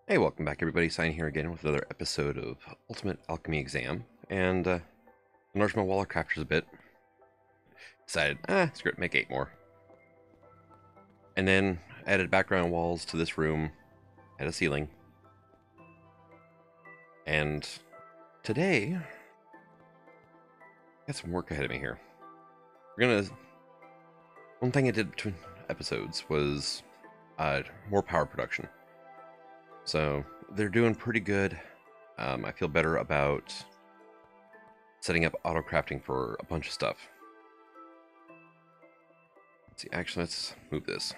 Hey, welcome back everybody. Sign here again with another episode of Ultimate Alchemy Exam. And enlarged my wall of crafters a bit. Decided, screw it, make 8 more. And then added background walls to this room, had a ceiling. And today, got some work ahead of me here. One thing I did between episodes was more power production. So they're doing pretty good. I feel better about setting up auto crafting for a bunch of stuff. Let's see, actually, let's move this.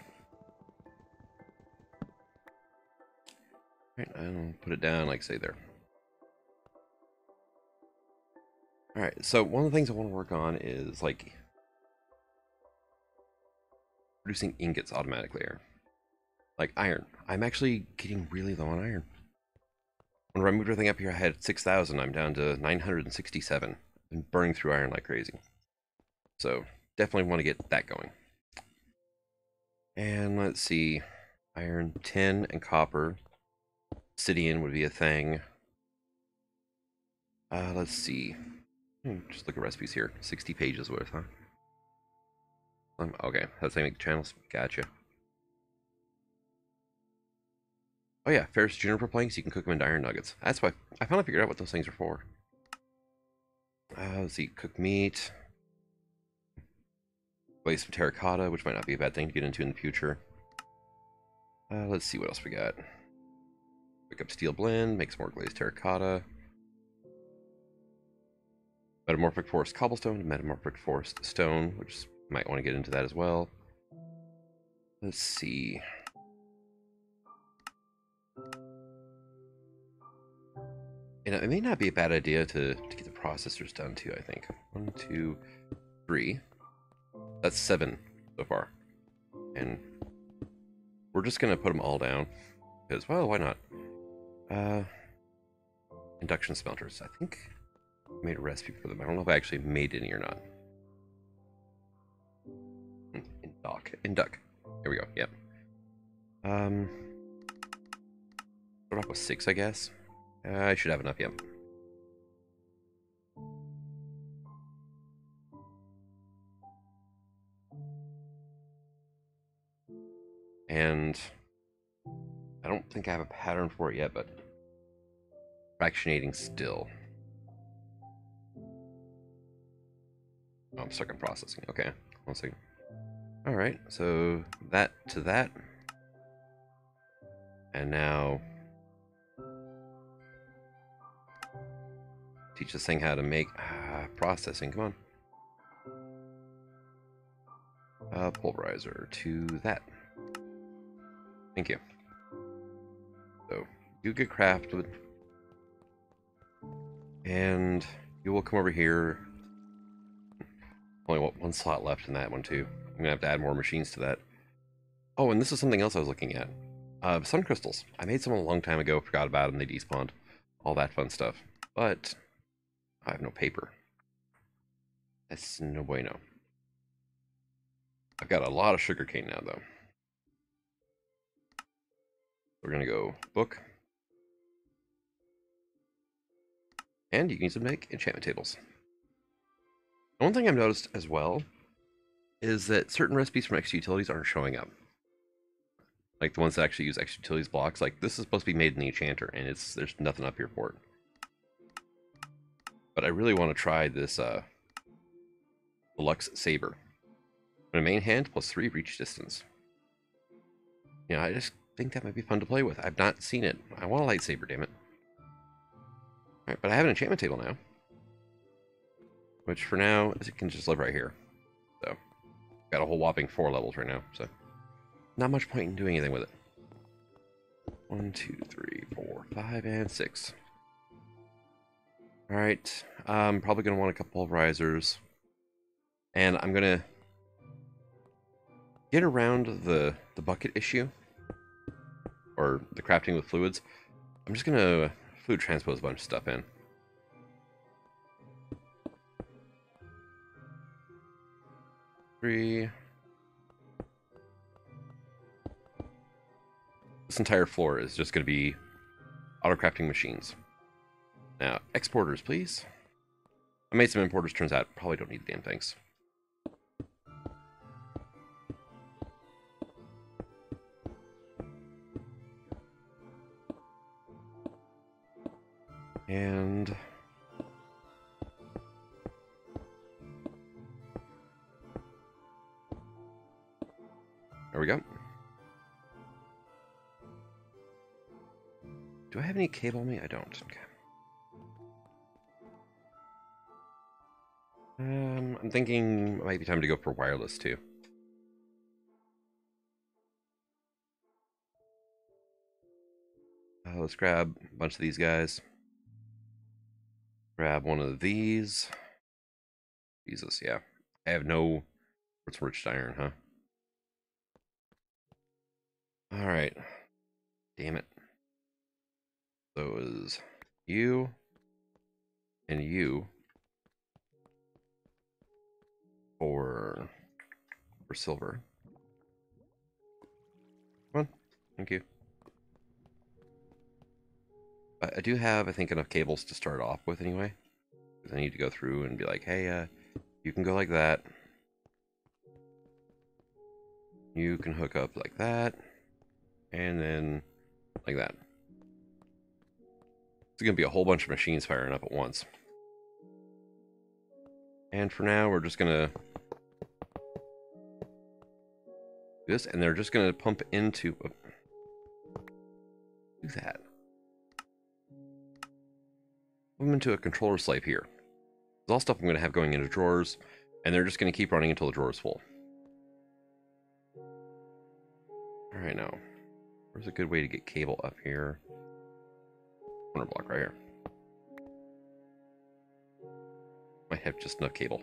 All right, I'll put it down, like say there. All right, so one of the things I want to work on is like producing ingots automatically here. Like iron. I'm actually getting really low on iron. When I moved everything up here, I had 6,000. I'm down to 967. I'm burning through iron like crazy. So definitely want to get that going. And let's see. Iron, tin, and copper. Obsidian would be a thing. Let's see. Just look at recipes here. 60 pages worth, huh? Okay, that's how you make channels. Gotcha. Oh yeah, ferrous juniper planks, you can cook them into iron nuggets. That's why I finally figured out what those things are for. Let's see, cook meat. Glaze some terracotta, which might not be a bad thing to get into in the future. Let's see what else we got. Pick up steel blend, make some more glazed terracotta. Metamorphic forest cobblestone, metamorphic forest stone, which might want to get into that as well. Let's see. And it may not be a bad idea to get the processors done too, I think. 1, 2, 3. That's 7 so far. And we're just going to put them all down. Because, well, why not? Induction smelters. I think I made a recipe for them. I don't know if I actually made any or not. Induct. Here we go, yep. Start off with 6, I guess. I should have enough, yep. And I don't think I have a pattern for it yet, but fractionating still. Oh, I'm stuck on processing. Okay, 1 second. All right, so that to that. And now teach this thing how to make processing. Come on. Pulverizer to that. Thank you. So you get crafted, and you will come over here. Only 1 slot left in that one too. I'm gonna have to add more machines to that. Oh, and this is something else I was looking at. Sun crystals. I made some a long time ago, forgot about them, they despawned. All that fun stuff. But I have no paper. That's no bueno. I've got a lot of sugarcane now, though. We're gonna go book. And you can use them to make enchantment tables. One thing I've noticed as well is that certain recipes from X Utilities aren't showing up. Like the ones that actually use X Utilities blocks. Like this is supposed to be made in the enchanter, and there's nothing up here for it. But I really want to try this Deluxe Saber. My main hand plus 3 reach distance. You know, I just think that might be fun to play with. I've not seen it. I want a lightsaber, damn it. Alright, but I have an enchantment table now. Which for now, it can just live right here. So, got a whole whopping 4 levels right now, so not much point in doing anything with it. 1, 2, 3, 4, 5, and 6. Alright, I'm probably going to want a couple pulverizers. And I'm going to get around the bucket issue. Or the crafting with fluids. I'm just going to fluid transpose a bunch of stuff in. Three. This entire floor is just going to be Auto crafting machines. Now, exporters, please. I made some importers, turns out probably don't need the damn things. And there we go. Do I have any cable on me? I don't. Okay. I'm thinking it might be time to go for wireless too. Let's grab a bunch of these guys. Grab one of these. Jesus, yeah. I have no... What's rich iron, huh? Alright. Damn it. Those you and you for silver. Come on. Thank you. I do have, I think, enough cables to start off with anyway. Because I need to go through and be like, hey, you can go like that. You can hook up like that. And then like that. It's going to be a whole bunch of machines firing up at once. And for now, we're just going to do this. And they're just going to pump into... do that. Put them into a controller slave here. There's all stuff I'm going to have going into drawers. And they're just going to keep running until the drawer is full. Alright, now. Where's a good way to get cable up here? Corner block right here. Might have just enough cable.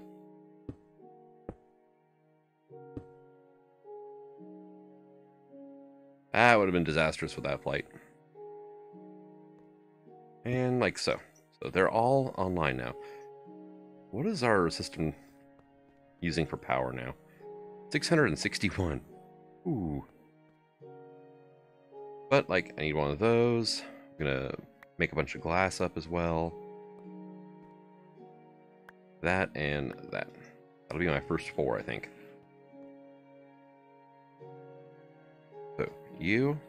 That would have been disastrous with that flight. And like so. So they're all online now. What is our system using for power now? 661. Ooh. But, like, I need one of those. I'm gonna make a bunch of glass up as well. That and that. That'll be my first 4, I think. So, you.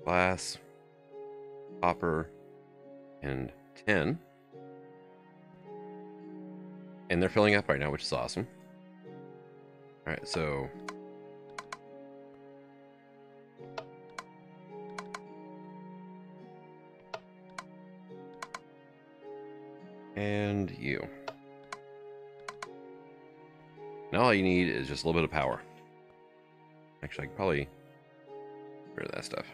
Glass. Copper. And 10. And they're filling up right now, which is awesome. Alright, so... and you. Now all you need is just a little bit of power. Actually, I could probably get rid of that stuff.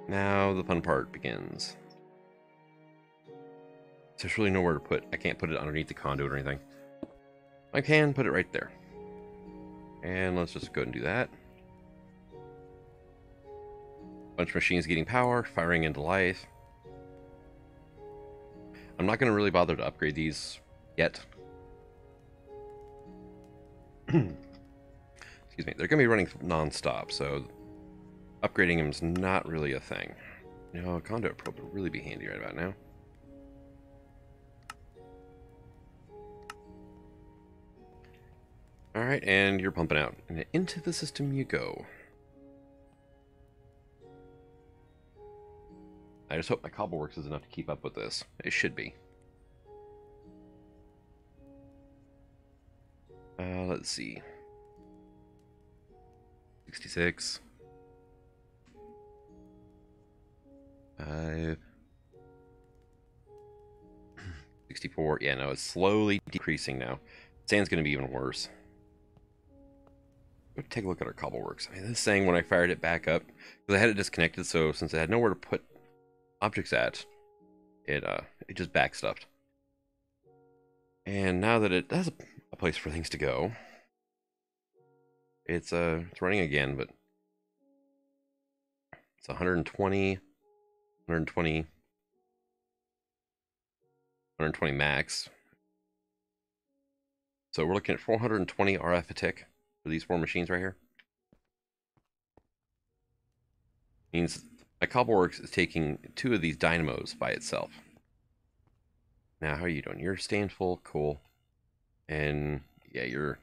Now the fun part begins. So there's really nowhere to put. I can't put it underneath the conduit or anything. I can put it right there. And let's just go ahead and do that. Bunch of machines getting power, firing into life. I'm not going to really bother to upgrade these yet. Excuse me. They're going to be running non-stop, so upgrading them is not really a thing. You know, a conduit probe would really be handy right about now. Alright, and you're pumping out. And into the system you go. I just hope my cobbleworks is enough to keep up with this. It should be. Let's see. 66. 5. 64. Yeah, no, it's slowly decreasing now. Sand's going to be even worse. Let's take a look at our cobbleworks. I mean, this thing, when I fired it back up, because I had it disconnected, so since I had nowhere to put objects at, it just backstuffed. And now that it has a place for things to go, it's running again, but it's 120, 120, 120 max. So we're looking at 420 RF a tick for these 4 machines right here. Means my cobbleworks is taking 2 of these dynamos by itself. Now, how are you doing? You're staying full, cool. And yeah, you're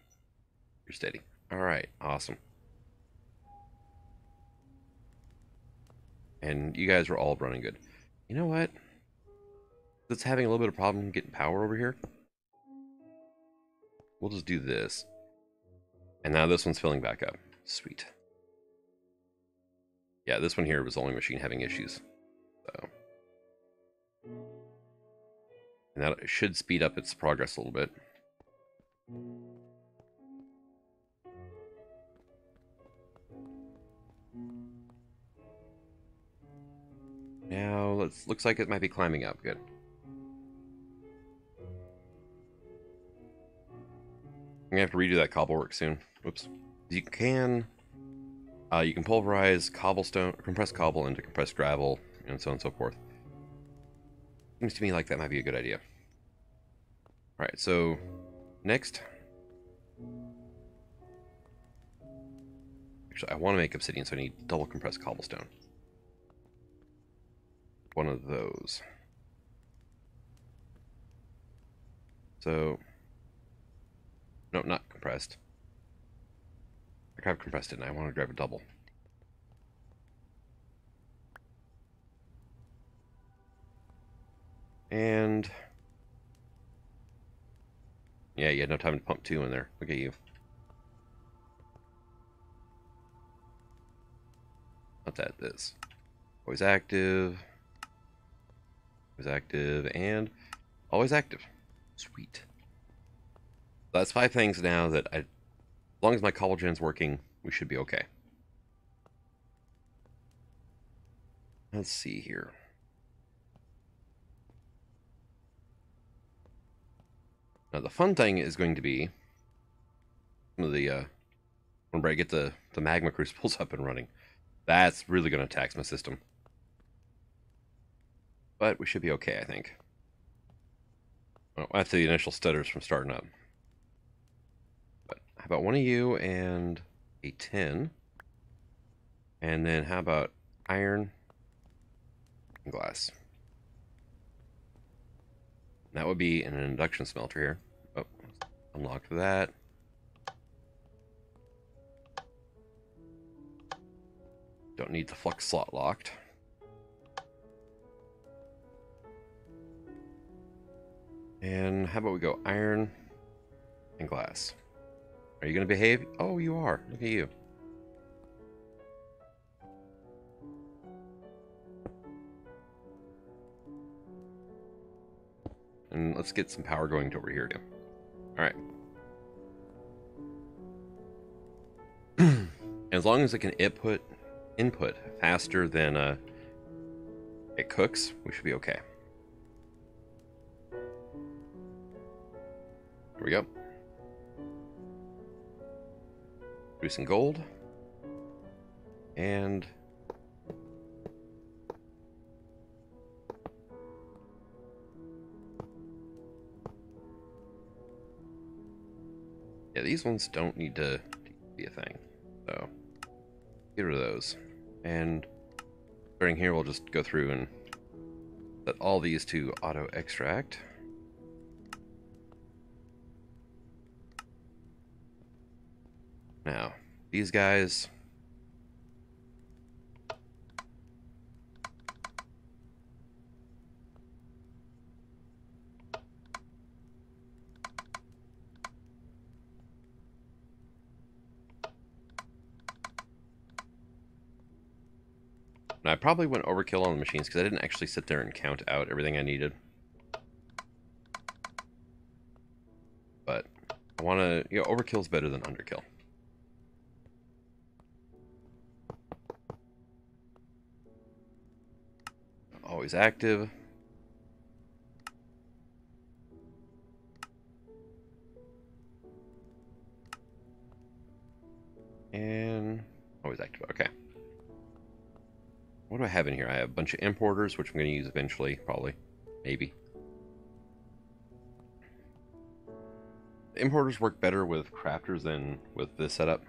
steady. All right, awesome. And you guys are all running good. You know what? It's having a little bit of problem getting power over here. We'll just do this. And now this one's filling back up. Sweet. Yeah, this one here was the only machine having issues. So. And that should speed up its progress a little bit. Now, looks like it might be climbing up. Good. I'm gonna have to redo that cobblework soon. Whoops. You can pulverize cobblestone, compressed cobble into compressed gravel, and so on and so forth. Seems to me like that might be a good idea. All right, so next, actually, I want to make obsidian, so I need double compressed cobblestone. One of those. So, no, not compressed. I grabbed compressed it, and I want to grab a double. And yeah, you had no time to pump 2 in there. Look at you. Let's add this. Always active, and always active. Sweet. That's 5 things now that as long as my cobble gen's working, we should be okay. Let's see here. Now the fun thing is going to be some of the whenever I get the magma crucibles up and running. That's really going to tax my system. But we should be okay, I think. Well, after the initial stutters from starting up. But how about one of you and a tin? And then how about iron and glass? That would be an induction smelter here. Oh, unlocked that. Don't need the flux slot locked. And how about we go iron and glass? Are you going to behave? Oh, you are. Look at you. And let's get some power going to over here too. All right. And as long as it can input faster than it cooks, we should be okay. Here we go. Producing gold. And yeah, these ones don't need to be a thing. So get rid of those. And starting here, we'll just go through and set all these to auto extract. Now, these guys, now, I probably went overkill on the machines because I didn't actually sit there and count out everything I needed. But I want to, you know, overkill's better than underkill. Always active. And always active. Okay. What do I have in here? I have a bunch of importers, which I'm going to use eventually, probably. Maybe. The importers work better with crafters than with this setup.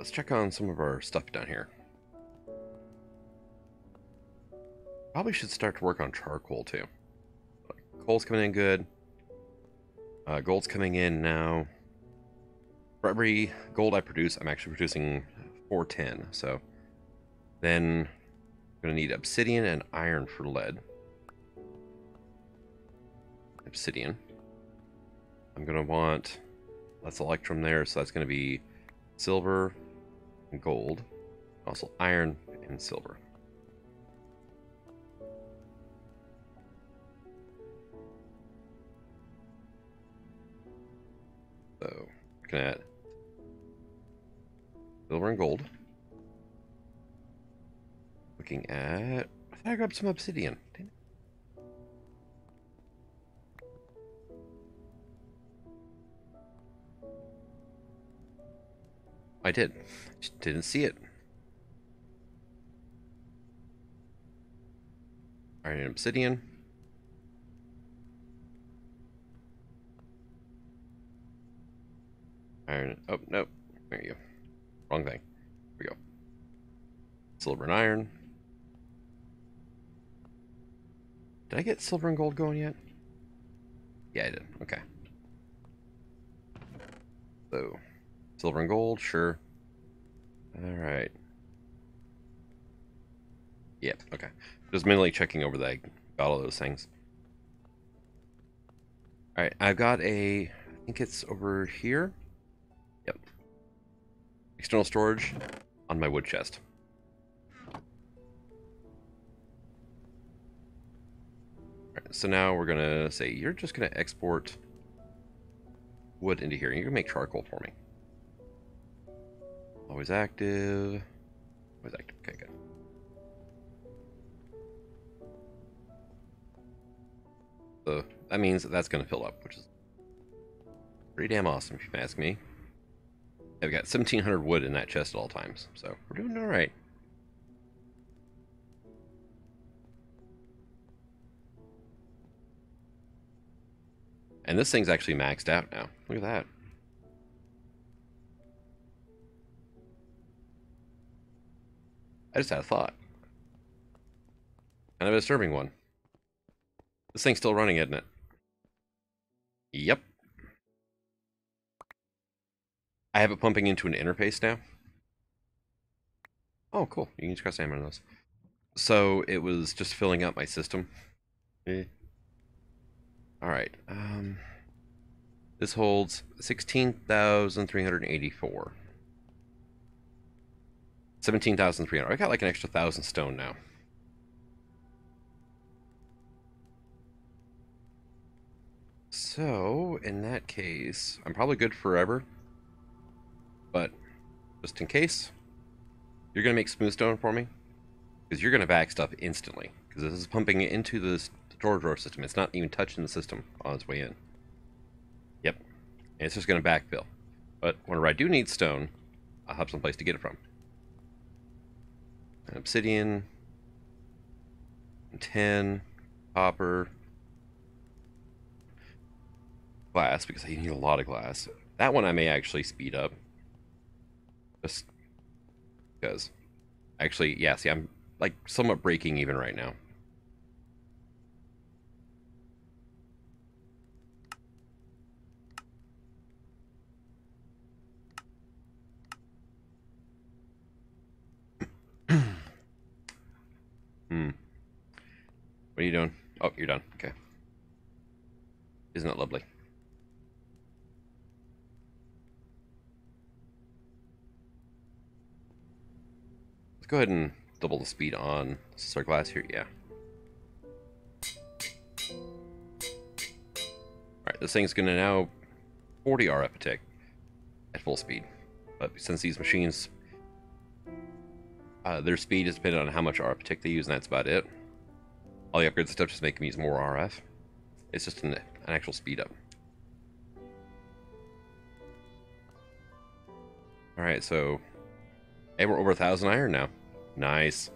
let's check on some of our stuff down here. Probably should start to work on charcoal too. Coal's coming in good. Gold's coming in now. For every gold I produce, I'm actually producing 410. So then I'm going to need obsidian and iron for lead. Obsidian. I'm going to want, that's electrum there, so that's going to be silver and gold. Also iron and silver. So, looking at silver and gold. Looking at, I thought I grabbed some obsidian. Damn it. I did. Just didn't see it. Iron and obsidian. Iron. Oh, no. There you go. Wrong thing. Here we go. Silver and iron. Did I get silver and gold going yet? Yeah, I did. Okay. So, silver and gold, sure. Alright. Yep, okay. Just mentally checking over that I got all those things. Alright, I've got I think it's over here. Yep. External storage on my wood chest. Alright, so now we're gonna say, you're just gonna export wood into here. You're gonna make charcoal for me. Always active. Always active. Okay, good. So that means that's going to fill up, which is pretty damn awesome if you ask me. I've got 1,700 wood in that chest at all times, so we're doing all right. And this thing's actually maxed out now. Look at that. I just had a thought. Kind of a disturbing one. This thing's still running, isn't it? Yep. I have it pumping into an interface now. Oh, cool. You can use cross ammo on those. So it was just filling up my system. Alright. This holds 16,384. 17,300. I got like an extra 1,000 stone now. So, in that case, I'm probably good forever. But, just in case, you're going to make smooth stone for me. Because you're going to back stuff instantly. Because this is pumping it into the storage drawer system. It's not even touching the system on its way in. Yep. And it's just going to backfill. But whenever I do need stone, I'll have some place to get it from. An obsidian. 10. Copper. Glass, because I need a lot of glass. That one I may actually speed up. Just because. Actually, yeah, see, I'm like somewhat breaking even right now. What are you doing? Oh, you're done. Okay. Isn't that lovely? Let's go ahead and double the speed on our glass here. Yeah. Alright, this thing's going to now 40 RF a tick at full speed. But since these machines, their speed is dependent on how much RF a tick they use, and that's about it. All the upgrades and stuff just make them use more RF. It's just an actual speed up. Alright, so hey, we're over 1,000 iron now. Nice.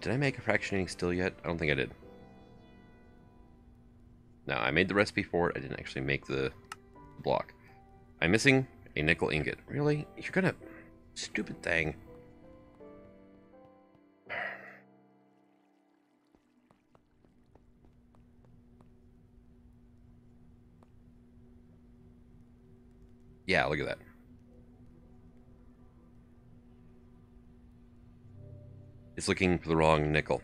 Did I make a fractionating steel yet? I don't think I did. No, I made the recipe for it. I didn't actually make the block. I'm missing a nickel ingot. Really? You're gonna... Stupid thing. Yeah, look at that. It's looking for the wrong nickel.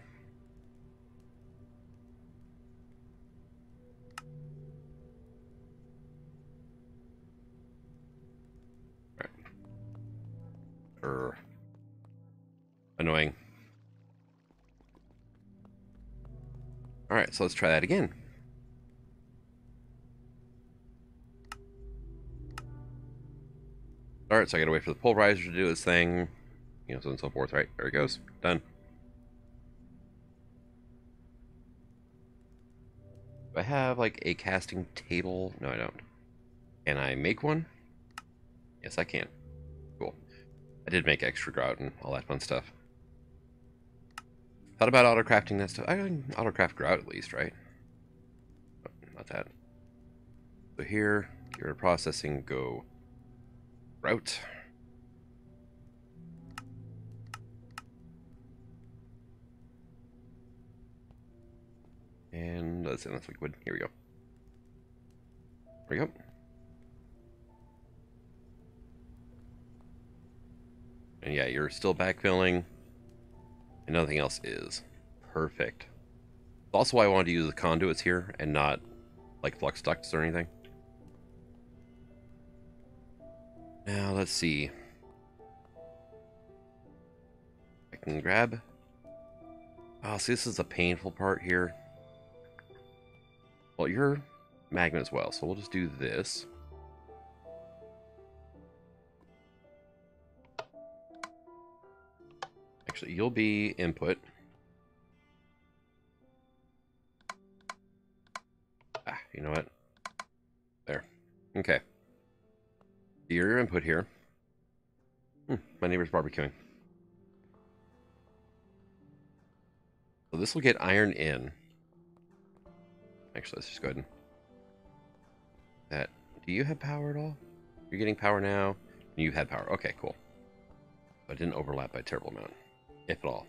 Annoying. Alright, so let's try that again. Alright, so I gotta wait for the pulverizer to do its thing. You know, so on and so forth, right? There it goes. Done. Do I have, like, a casting table? No, I don't. Can I make one? Yes, I can. Cool. I did make extra grout and all that fun stuff. Thought about auto-crafting that stuff. I can auto-craft grout at least, right? Oh, not that. So here, get rid of processing, go grout. And let's see, that's liquid. Here we go. There we go. And yeah, you're still backfilling. And nothing else is. Perfect. Also why I wanted to use the conduits here and not like flux ducts or anything. Now let's see. I can grab... Oh, see, this is the painful part here. Well, you're magma as well, so we'll just do this. Actually, you'll be input. Ah, you know what? There. Okay. Your input here. My neighbor's barbecuing. So this will get iron in. Actually, let's just go ahead and... That. Do you have power at all? You're getting power now. You had power. Okay, cool. But it didn't overlap by a terrible amount. If at all.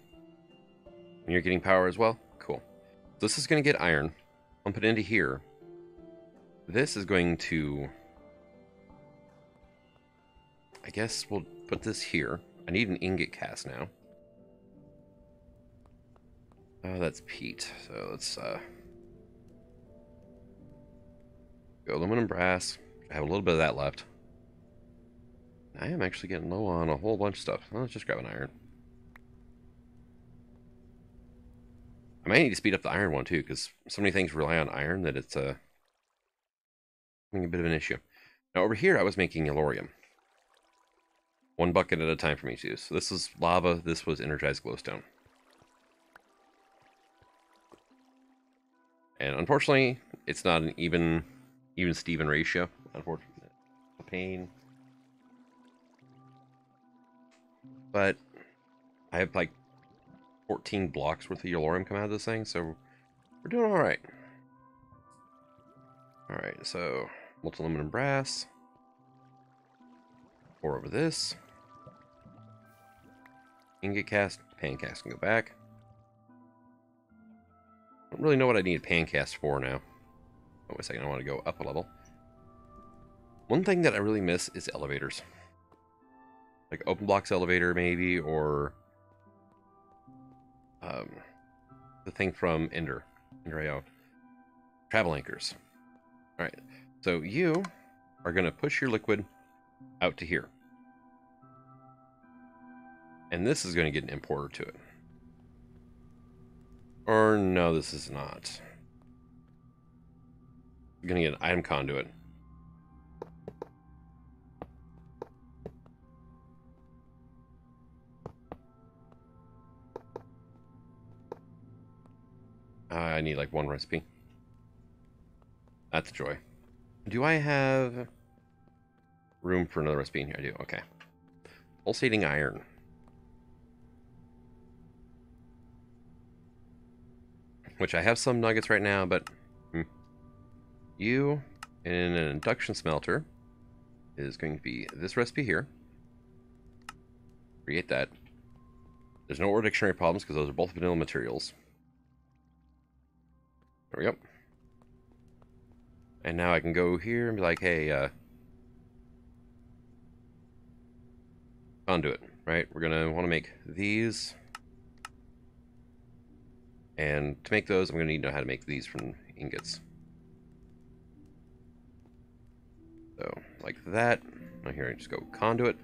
And you're getting power as well? Cool. So this is going to get iron. I'll put it into here. This is going to... I guess we'll put this here. I need an ingot cast now. Oh, that's peat. So let's go aluminum brass. I have a little bit of that left. I am actually getting low on a whole bunch of stuff. Well, let's just grab an iron. I might need to speed up the iron one too, because so many things rely on iron that it's having a bit of an issue. Now over here I was making yellorium. One bucket at a time for me to use. So this is lava, this was energized glowstone. And unfortunately, it's not an even Steven ratio. Unfortunately, a pain. But I have like 14 blocks worth of yellorium come out of this thing, so we're doing all right. All right, so multi-aluminum brass. Pour over this. Ingot cast, pan cast can go back. I don't really know what I need a pan cast for now. Oh, wait a second, I want to go up a level. One thing that I really miss is elevators. Like open blocks elevator maybe, or the thing from Ender AO. Travel anchors. Alright, so you are going to push your liquid out to here. And this is going to get an importer to it. Or no, this is not. You're going to get an item conduit. I need like one recipe. That's joy. Do I have room for another recipe in here? I do. Okay. Pulsating iron. which I have some nuggets right now, but you in an induction smelter is going to be this recipe here. Create that. There's no ore dictionary problems because those are both vanilla materials. There we go. And now I can go here and be like, hey, conduit, right? We're going to want to make these. And to make those, I'm going to need to know how to make these from ingots. So, like that. Now here I just go conduit.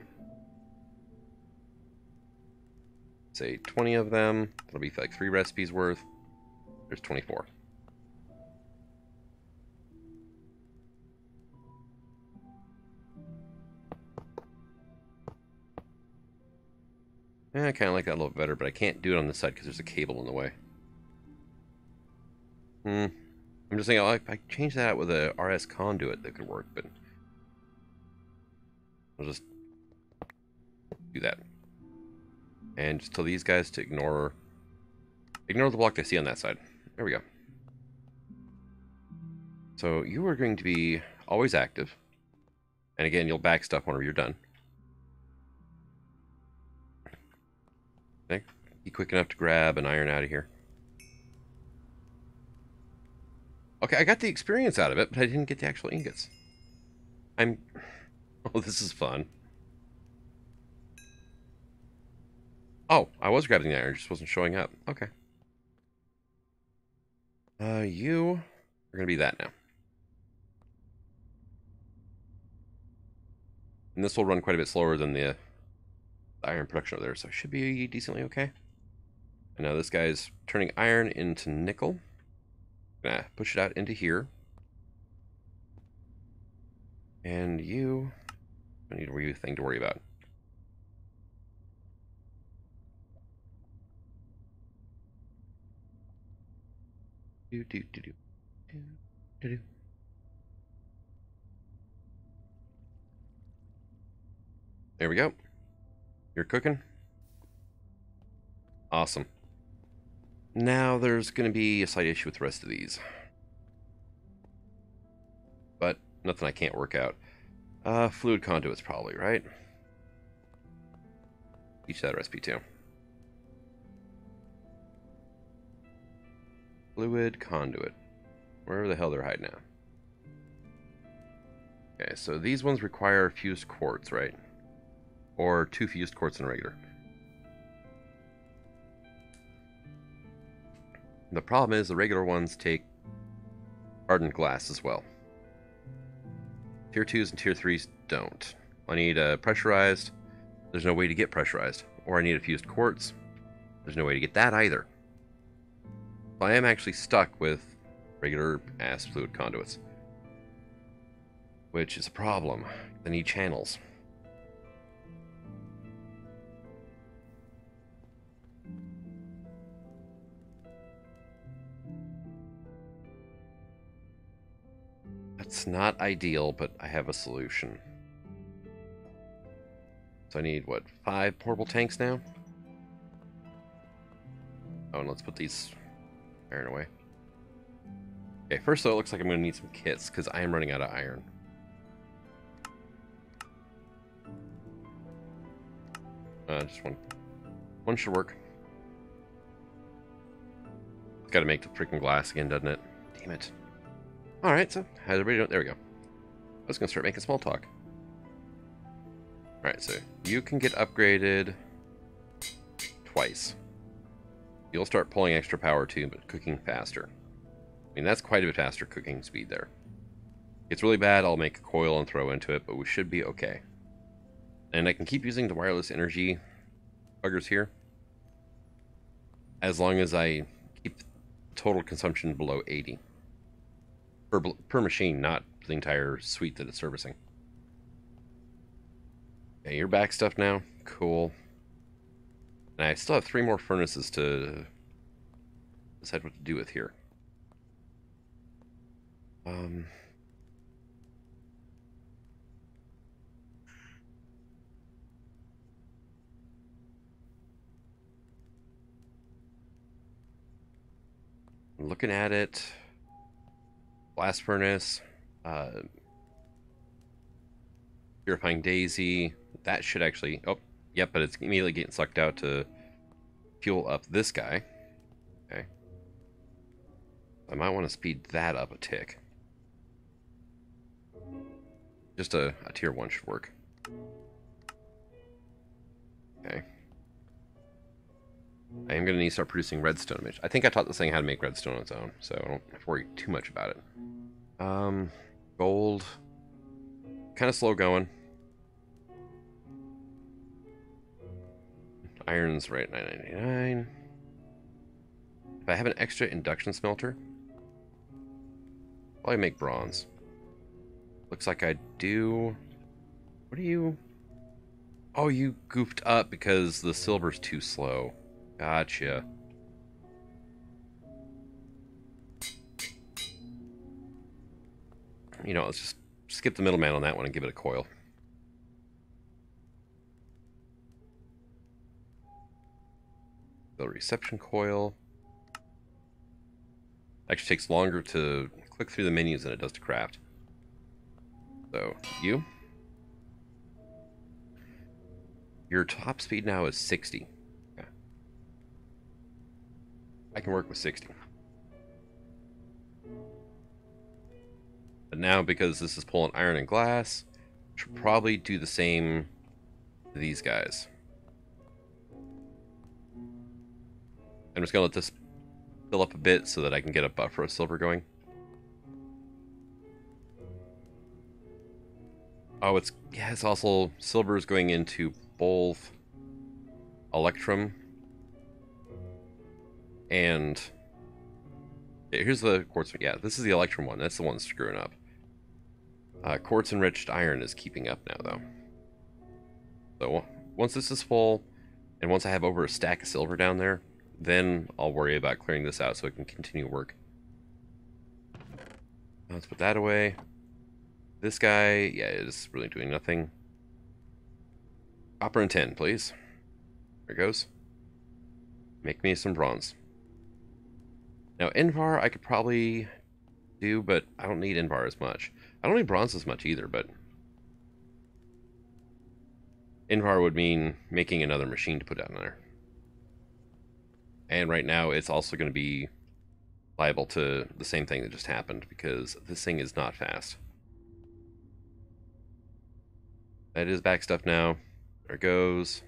Say 20 of them. That'll be like 3 recipes worth. There's 24. I kind of like that a little bit better, but I can't do it on this side because there's a cable in the way. I'm just thinking, if I change that out with a RS conduit, that could work, but I'll just do that. And just tell these guys to ignore the block they see on that side. There we go. So you are going to be always active. And again, you'll back stuff whenever you're done. Okay. Be quick enough to grab an iron out of here. Okay, I got the experience out of it, but I didn't get the actual ingots. Oh, this is fun. Oh, I was grabbing the iron, just wasn't showing up. Okay. You are gonna be that now. And this will run quite a bit slower than the iron production over there, so it should be decently okay. And now this guy's turning iron into nickel. Gonna push it out into here. And you don't need a thing to worry about. There we go. You're cooking. Awesome. Now there's going to be a slight issue with the rest of these. But nothing I can't work out. Fluid conduits probably, right? Teach that recipe too. Fluid conduit. Where the hell they're hiding now? Okay, so these ones require fused quartz, right? Or 2 fused quartz in a regular. The problem is the regular ones take hardened glass as well. Tier 2s and Tier 3s don't. I need a pressurized. There's no way to get pressurized. Or I need a fused quartz. There's no way to get that either. So I am actually stuck with regular ass fluid conduits. Which is a problem. I need channels. That's not ideal, but I have a solution. So I need, what, 5 portable tanks now? Oh, and let's put these iron away. Okay, first though, it looks like I'm going to need some kits, because I am running out of iron. Just one. One should work. It's got to make the freaking glass again, doesn't it? Damn it. Alright, so how's everybody doing? There we go. I was going to start making small talk. Alright, so you can get upgraded twice. You'll start pulling extra power too, but cooking faster. I mean, that's quite a bit faster cooking speed there. If it's really bad, I'll make a coil and throw into it, but we should be okay. And I can keep using the wireless energy buggers here, as long as I keep total consumption below 80. Per machine, not the entire suite that it's servicing. Okay, you're back stuff now. Cool. And I still have 3 more furnaces to decide what to do with here. looking at it. Blast furnace. Purifying daisy. That should actually... Oh, yep, but it's immediately getting sucked out to fuel up this guy. Okay. I might want to speed that up a tick. Just a tier 1 should work. Okay. I am going to need to start producing redstone. I think I taught this thing how to make redstone on its own, so I don't have to worry too much about it. Gold. Kind of slow going. Iron's right at 999. If I have an extra induction smelter, probably make bronze. Looks like I do. What are you? Oh, you goofed up because the silver's too slow. Gotcha. You know, let's just skip the middleman on that one and give it a coil. The reception coil. Actually takes longer to click through the menus than it does to craft. So, you. Your top speed now is 60. Okay. I can work with 60. But now, because this is pulling iron and glass, should probably do the same to these guys. I'm just going to let this fill up a bit so that I can get a buffer of silver going. Oh, it's also silver is going into both Electrum and here's the quartz. Yeah, this is the Electrum one. That's the one screwing up. Quartz enriched iron is keeping up now, though. So once this is full, and once I have over a stack of silver down there, then I'll worry about clearing this out so it can continue work. Let's put that away. This guy, yeah, is really doing nothing. Copper and tin, please. There it goes. Make me some bronze. Now, Invar I could probably do, but I don't need Invar as much. I don't need bronze as much either, but Invar would mean making another machine to put down there. And right now, it's also going to be liable to the same thing that just happened, because this thing is not fast. That is back stuff now. There it goes.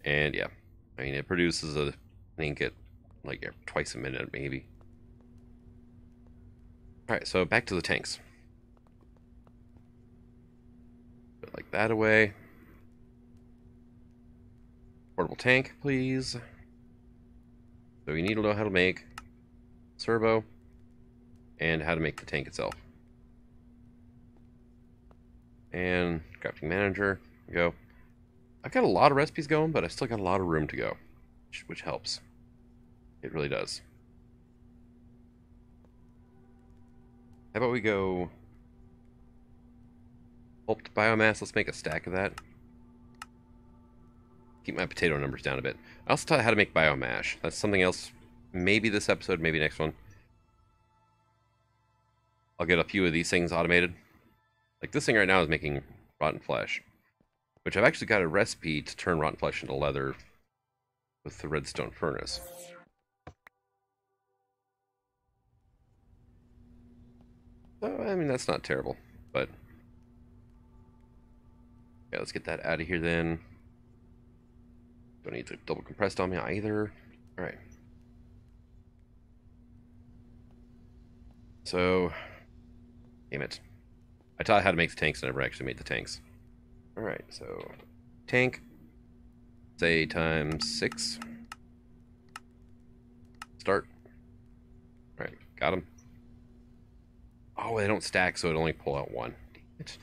And yeah, I mean, it produces an ingot like twice a minute, maybe. Alright, so back to the tanks. Put like that away. Portable tank, please. So we need to know how to make servo and how to make the tank itself. And crafting manager, go. I've got a lot of recipes going, but I've still got a lot of room to go, which helps. It really does. How about we go pulped biomass? Let's make a stack of that. Keep my potato numbers down a bit. I also taught you how to make biomash. That's something else. Maybe this episode, maybe next one. I'll get a few of these things automated. Like this thing right now is making rotten flesh, which I've actually got a recipe to turn rotten flesh into leather with the redstone furnace. So, I mean, that's not terrible, but yeah, let's get that out of here then. Don't need to double compressed on me either. All right. So, damn it. I taught how to make the tanks, and I never actually made the tanks. All right, so tank, say times 6. Start. All right, got them. Oh, they don't stack, so it only pull out 1. Damn it.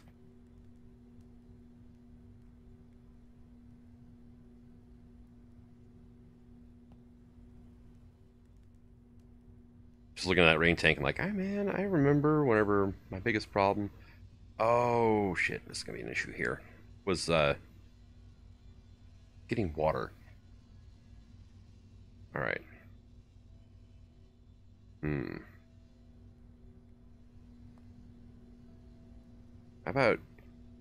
Just looking at that rain tank, I'm like, man, I remember whenever my biggest problem. Oh shit, this is gonna be an issue here. Was getting water. All right. Hmm. How about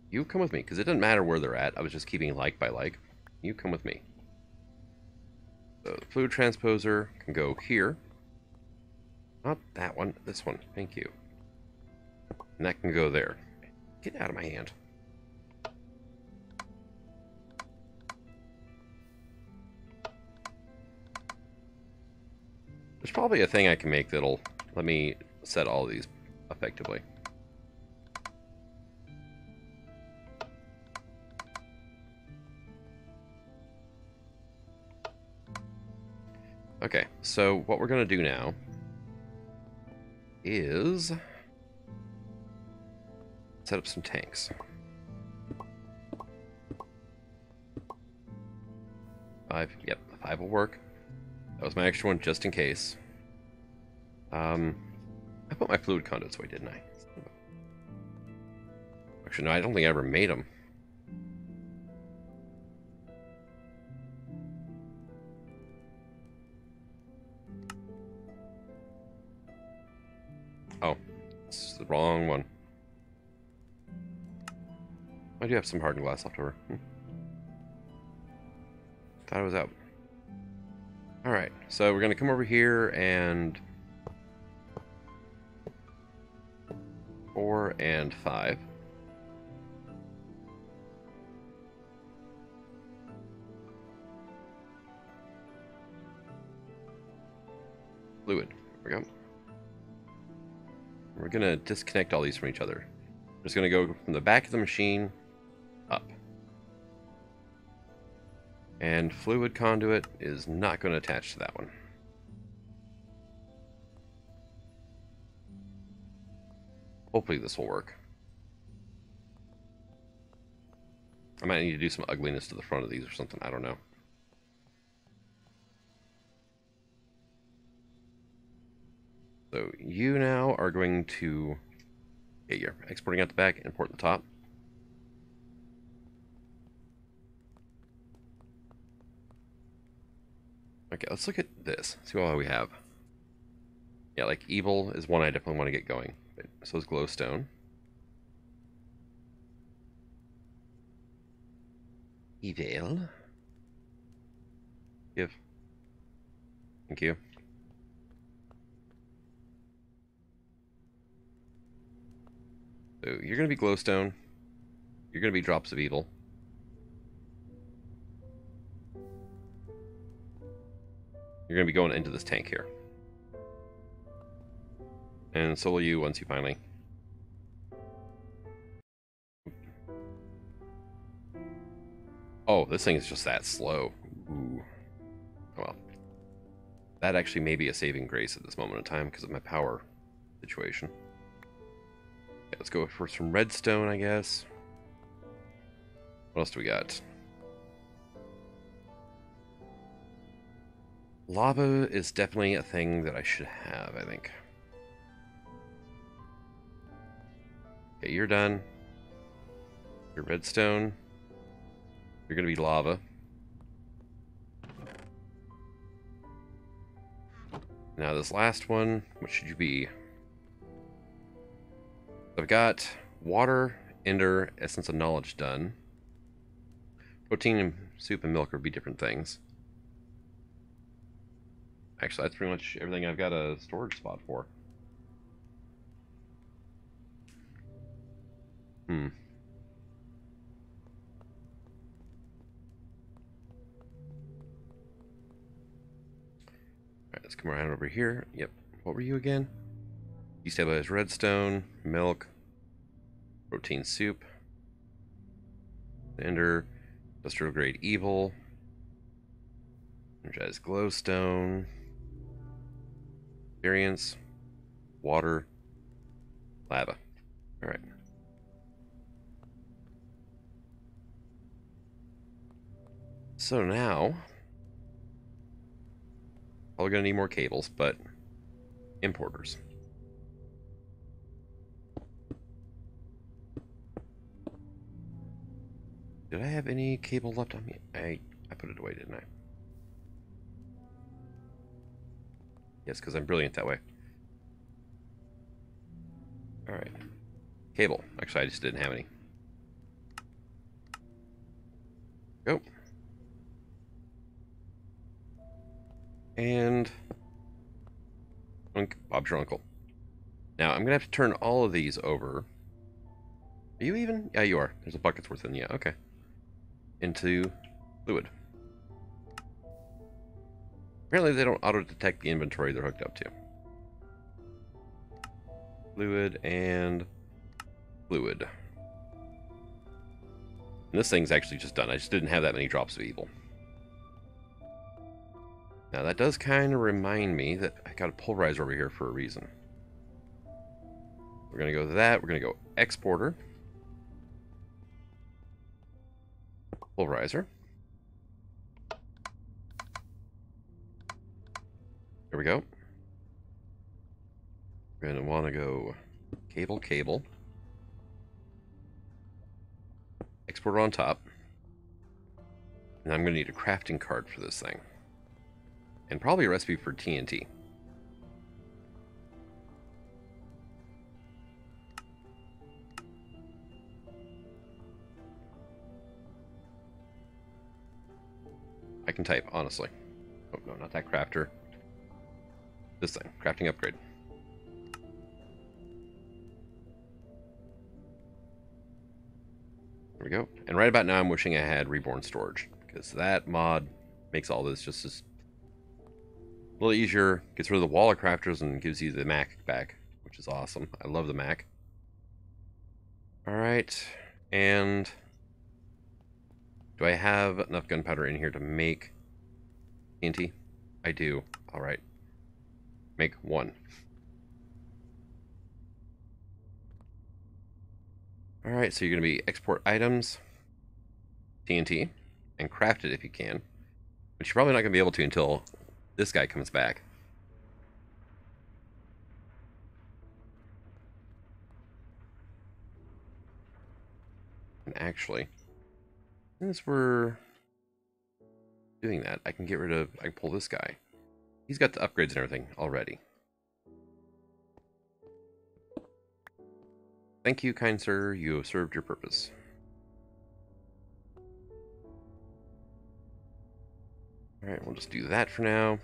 you come with me? Because it doesn't matter where they're at. I was just keeping like by like. You come with me. So the fluid transposer can go here. Not that one. This one. Thank you. And that can go there. Get out of my hand. There's probably a thing I can make that'll let me set all these effectively. Okay, so what we're going to do now is set up some tanks. 5, yep, 5 will work. That was my extra one just in case. I put my fluid conduits away, didn't I? Actually, no, I don't think I ever made them. Oh, this is the wrong one. I do have some hardened glass left over. Thought it was out. Alright, so we're going to come over here and 4 and 5. Fluid. There we go. We're going to disconnect all these from each other. We're just going to go from the back of the machine up. And fluid conduit is not going to attach to that one. Hopefully this will work. I might need to do some ugliness to the front of these or something. I don't know. So you now are going to... Okay, you're exporting out the back, import the top. Okay, let's look at this. See what we have. Yeah, like evil is one I definitely want to get going. So is glowstone. Evil. Give. Thank you. So you're going to be glowstone. You're going to be drops of evil. You're going to be going into this tank here. And so will you once you finally... Oh, this thing is just that slow. Ooh. Well, that actually may be a saving grace at this moment in time because of my power situation. Okay, let's go for some redstone, I guess. What else do we got? Lava is definitely a thing that I should have, I think. Okay, you're done. You're redstone. You're gonna be lava. Now this last one, what should you be? I've got water, ender, essence of knowledge done. Protein and soup and milk would be different things. Actually, that's pretty much everything I've got a storage spot for. Alright, let's come around over here. Yep. What were you again? Destabilized redstone, milk, protein soup, ender, industrial grade evil, energized glowstone, experience, water, lava. Alright. So now, probably gonna need more cables, but importers. Did I have any cable left on me? I put it away, didn't I? Yes, because I'm brilliant that way. Alright. Cable. Actually, I just didn't have any. Go. And Bob's your uncle. Now, I'm going to have to turn all of these over. Are you even? Yeah, you are. There's a bucket's worth in. Yeah, okay. Into fluid. Apparently, they don't auto-detect the inventory they're hooked up to. Fluid and fluid. And this thing's actually just done. I just didn't have that many drops of evil. Now, that does kind of remind me that I got a pulverizer over here for a reason. We're going to go to that. We're going to go exporter. Pulverizer. There we go. We're going to want to go cable, cable. Exporter on top. And I'm going to need a crafting card for this thing. And probably a recipe for TNT. I can type, honestly. Oh, no, not that crafter. This thing, crafting upgrade. There we go. And right about now, I'm wishing I had reborn storage, because that mod makes all this just as a little easier. Gets rid of the wall of crafters and gives you the Mac back, which is awesome. I love the Mac. All right, and do I have enough gunpowder in here to make TNT? I do. All right. Make one. All right, so you're going to be export items, TNT, and craft it if you can. But you're probably not going to be able to until this guy comes back. And actually, since we're doing that, I can pull this guy. He's got the upgrades and everything already. Thank you, kind sir. You have served your purpose. Alright, we'll just do that for now.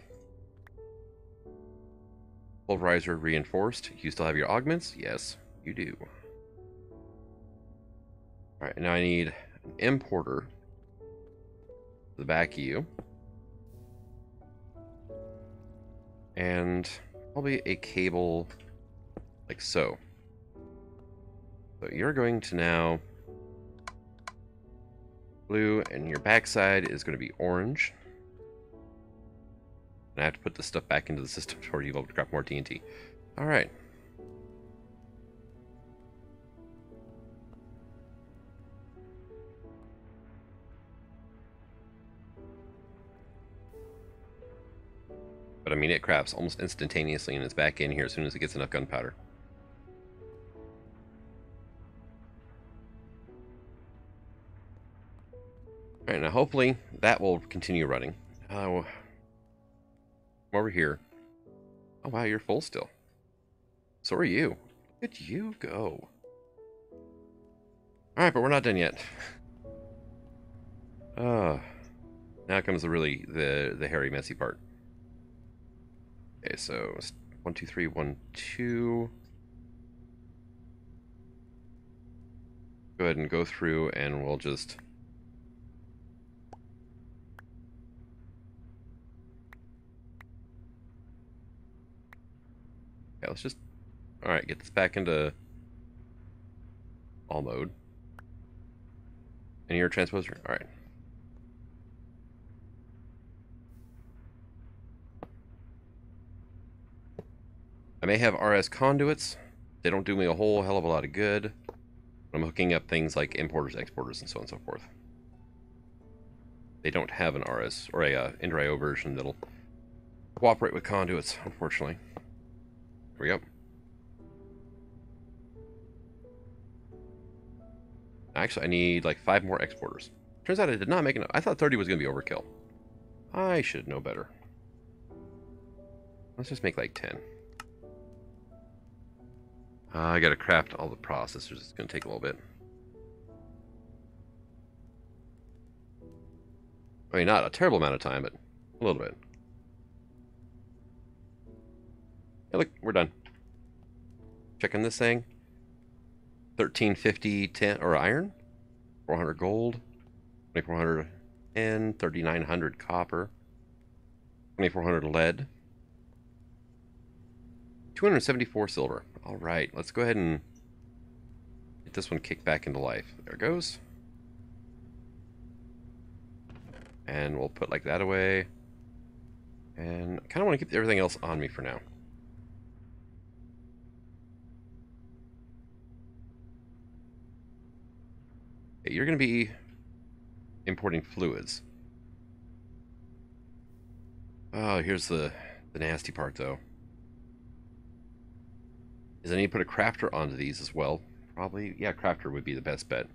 Pulverizer reinforced. You still have your augments? Yes, you do. Alright, now I need an importer to the back of you. And probably a cable like so. So you're going to now blue, and your backside is going to be orange. And I have to put this stuff back into the system before you're able to craft more TNT. Alright. But I mean, it crafts almost instantaneously and it's back in here as soon as it gets enough gunpowder. Alright, now hopefully that will continue running. Come over here. Oh wow, you're full still. So are you. Look at you go. Alright, but we're not done yet. Now comes the hairy, messy part. Okay, so 1, 2, 3, 1, 2. Go ahead and go through and we'll just yeah, let's just alright, get this back into all mode. Any air transposer? Alright. I may have RS conduits. They don't do me a whole hell of a lot of good. I'm hooking up things like importers, exporters, and so on and so forth. They don't have an RS or a Indrio version that'll cooperate with conduits, unfortunately. Here we go. Actually, I need like 5 more exporters. Turns out I did not make enough. I thought 30 was going to be overkill. I should know better. Let's just make like 10. I gotta craft all the processors. It's gonna take a little bit. I mean, not a terrible amount of time, but a little bit. Hey, look, we're done. Checking this thing. 1350 tin or iron, 400 gold, 2400 tin, 3900 copper, 2400 lead, 274 silver. All right, let's go ahead and get this one kicked back into life. There it goes. And we'll put like that away. And I kind of want to keep everything else on me for now. Okay, you're going to be importing fluids. Oh, here's the nasty part, though. Is I need to put a crafter onto these as well. Probably, yeah, crafter would be the best bet.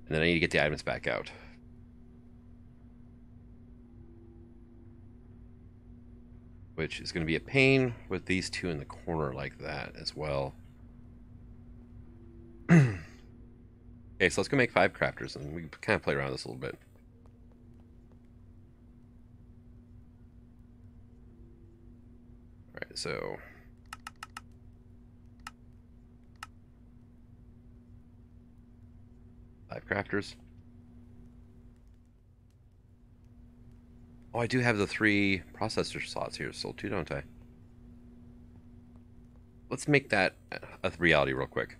And then I need to get the items back out. Which is going to be a pain with these two in the corner like that as well. Okay, so let's go make 5 crafters, and we can kind of play around with this a little bit. Alright, so... five crafters. Oh, I do have the 3 processor slots here, still 2, don't I? Let's make that a reality real quick.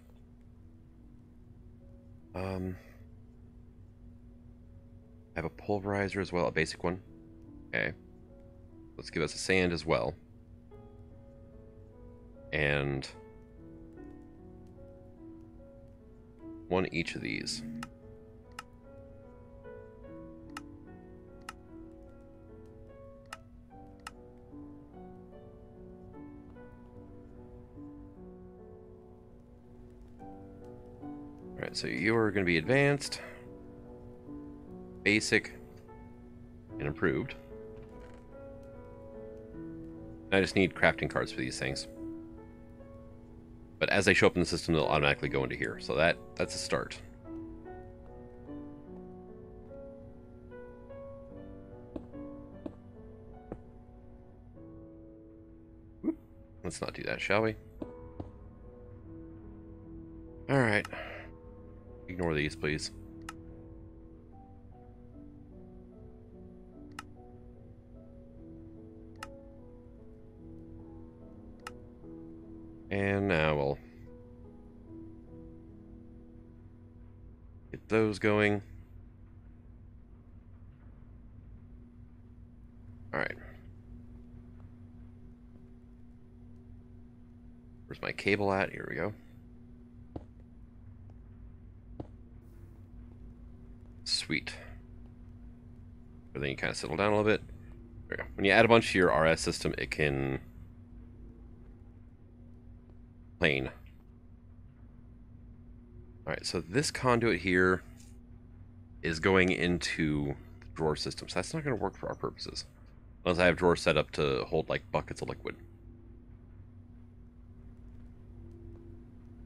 I have a pulverizer as well, a basic one. Okay. Let's give us a sand as well. And 1 each of these. Alright, so you're going to be advanced, basic, and improved. I just need crafting cards for these things. But as they show up in the system, they'll automatically go into here. So that's a start. Whoop. Let's not do that, shall we? Alright. Ignore these, please. And now we'll get those going. Alright. Where's my cable at? Here we go. Sweet. But then you kind of settle down a little bit. There we go. When you add a bunch to your RS system, it can plane. Alright, so this conduit here is going into the drawer system, so that's not going to work for our purposes. Unless I have drawers set up to hold like buckets of liquid.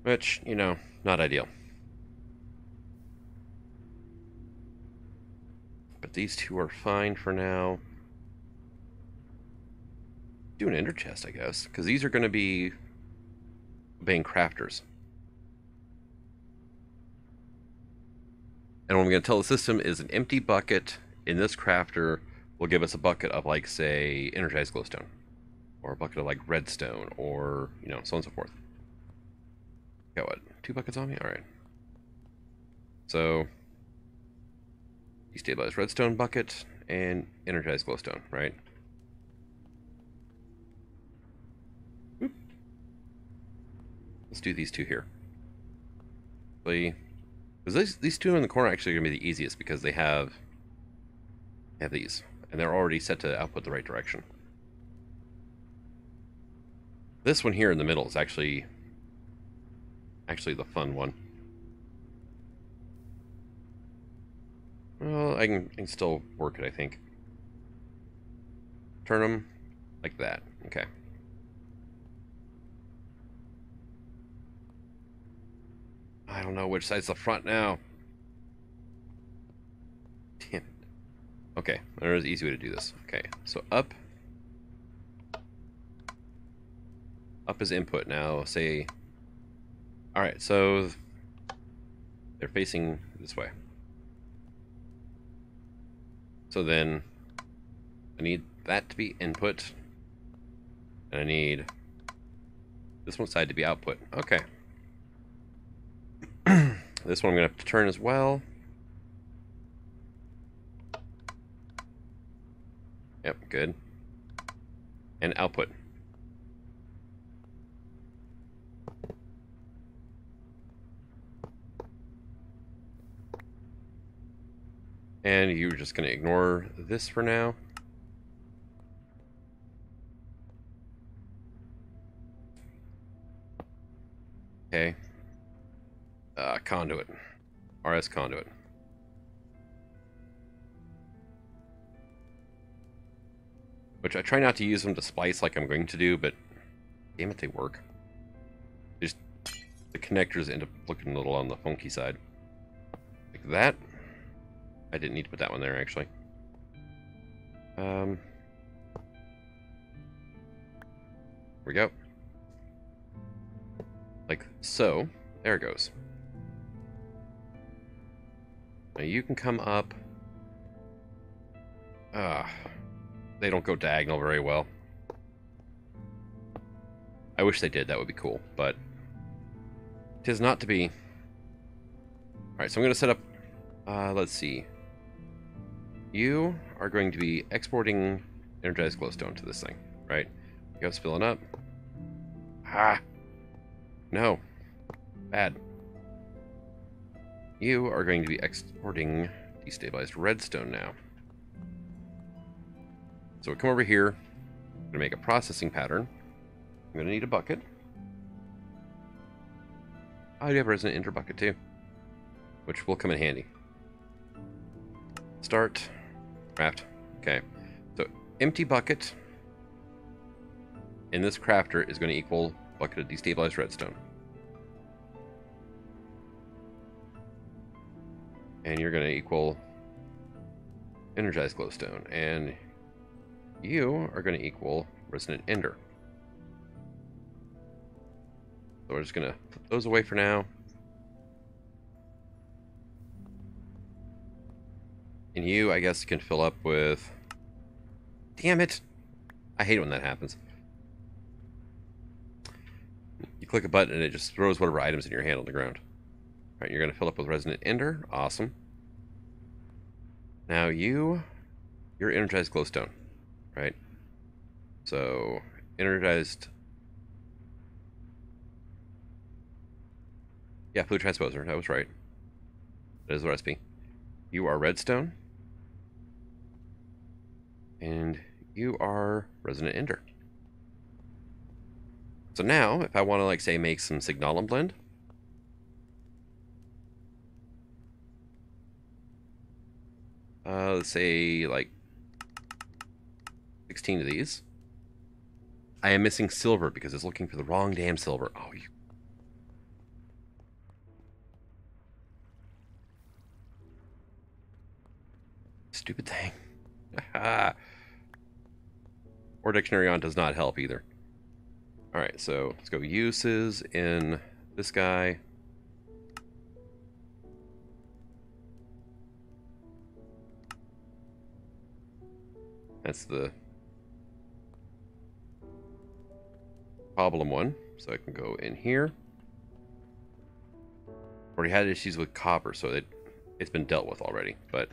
Which, you know, not ideal. But these two are fine for now. Do an ender chest, I guess, because these are going to be obeying crafters. And what I'm going to tell the system is an empty bucket in this crafter will give us a bucket of, like, say, energized glowstone. Or a bucket of, like, redstone, or, you know, so on and so forth. Got what? 2 buckets on me? Alright. So, destabilized redstone bucket and energized glowstone, right? Oop. Let's do these 2 here. Because these 2 in the corner are actually going to be the easiest because they have these. And they're already set to output the right direction. This one here in the middle is actually the fun one. Well, I can still work it, I think. turn them like that. Okay. I don't know which side's the front now. Damn it. Okay, there's an easy way to do this. Okay, so up. Up is input. Now say... Alright, so they're facing this way. So then I need that to be input. And I need this one side to be output. Okay. This one I'm going to have to turn as well. Yep, good. And output. And you're just going to ignore this for now. Okay. Conduit. RS conduit. Which I try not to use them to splice like I'm going to do, but damn it, they work. Just the connectors end up looking a little on the funky side. Like that. I didn't need to put that one there, actually. Here we go. Like so. There it goes. Now you can come up. They don't go diagonal very well. I wish they did. That would be cool, but it is not to be. Alright, so I'm going to set up, let's see. You are going to be exporting energized glowstone to this thing, right? You go filling up. Ah! No. Bad. You are going to be exporting destabilized redstone now. So we come over here. I'm going to make a processing pattern. I'm going to need a bucket. I do have a resonant ender bucket too, which will come in handy. Start. Craft. Okay. So empty bucket in this crafter is going to equal bucket of destabilized redstone. And you're going to equal energized glowstone. And you are going to equal resonant ender. So we're just going to put those away for now. And you, I guess, can fill up with... Damn it! I hate it when that happens. You click a button and it just throws whatever items in your hand on the ground. Alright, you're going to fill up with resonant ender. Awesome. Now you're energized glowstone. Right? So, energized... Yeah, blue transposer. That was right. That is the recipe. You are redstone. And you are resonant ender. So now, if I want to, like, say, make some signalum blend. Let's say, like, 16 of these. I am missing silver because it's looking for the wrong damn silver. Oh, you... Stupid thing. Or dictionary on does not help either. Alright, so let's go uses in this guy. That's the problem one. So I can go in here. Already had issues with copper, so it's been dealt with already, but...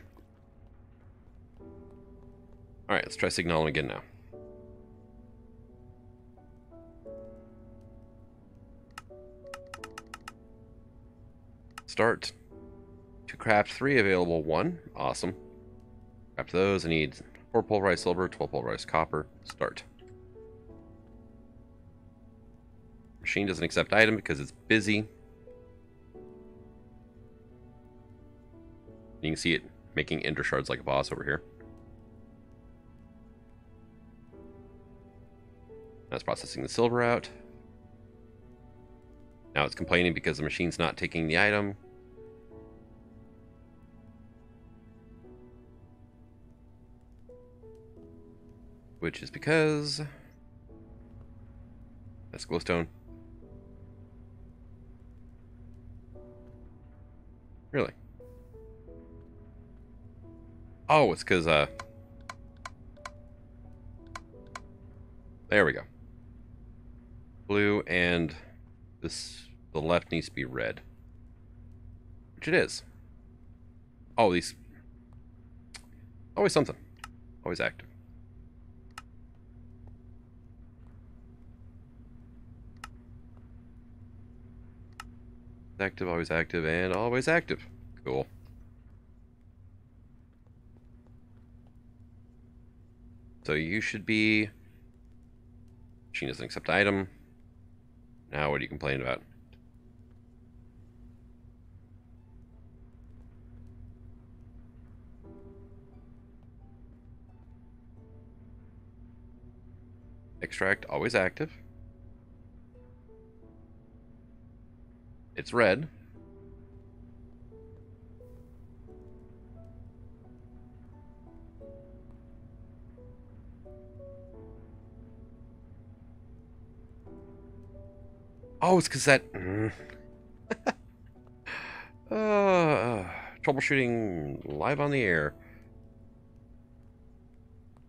Alright, let's try signalum again now. Start. To craft 3 available 1. Awesome. Craft those. I need 4 pulverized silver, 12 pulverized copper. Start. Machine doesn't accept item because it's busy. You can see it making ender shards like a boss over here. That's processing the silver out. Now it's complaining because the machine's not taking the item. Which is because... That's glowstone. Really? Oh, it's because, there we go. Blue and the left needs to be red. Which it is. Oh, these... Always something. Always active. Active, always active, and always active. Cool. So you should be... Machine doesn't accept item. Now what are you complaining about? Extract, always active. It's red. Oh, it's because that... troubleshooting live on the air.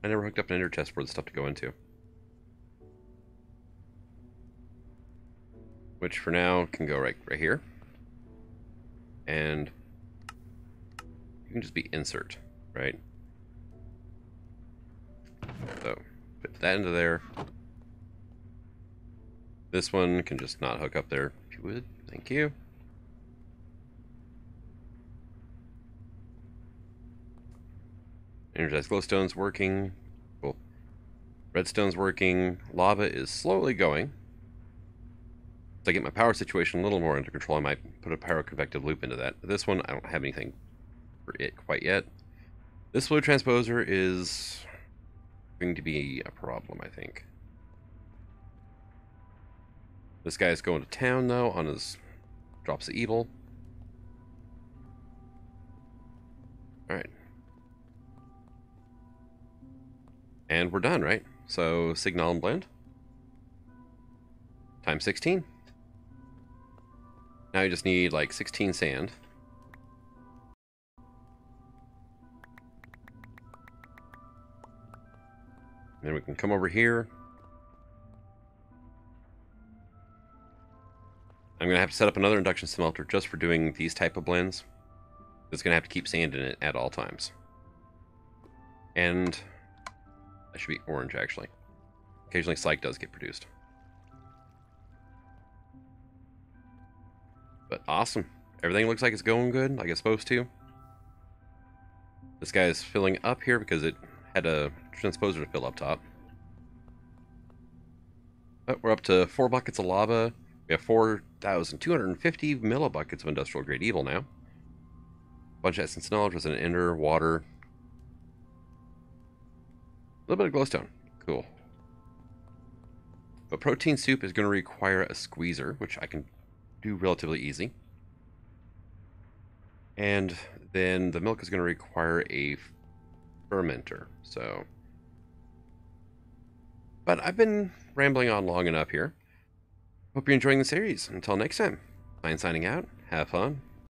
I never hooked up an ender chest for the stuff to go into. Which for now can go right here. And you can just be insert, right? So put that into there. This one can just not hook up there, if you would. Thank you. Energized glowstone's working. Cool. Redstone's working. Lava is slowly going. So I get my power situation a little more under control. I might put a pyroconvective loop into that. This one, I don't have anything for it quite yet. This fluid transposer is going to be a problem, I think. This guy's going to town, though, on his drops of evil. Alright. And we're done, right? So, signal and blend. Times 16. Now you just need, like, 16 sand. And then we can come over here. I'm going to have to set up another induction smelter just for doing these type of blends. It's going to have to keep sand in it at all times. And that should be orange, actually. Occasionally, psych does get produced. But awesome. Everything looks like it's going good, like it's supposed to. This guy is filling up here because it had a transposer to fill up top. But we're up to 4 buckets of lava. We have 4,250 millibuckets of industrial grade evil now. A bunch of essence knowledge, resident ender, water. A little bit of glowstone. Cool. But protein soup is going to require a squeezer, which I can do relatively easy. And then the milk is going to require a fermenter. So, but I've been rambling on long enough here. Hope you're enjoying the series. Until next time, I'm signing out. Have fun.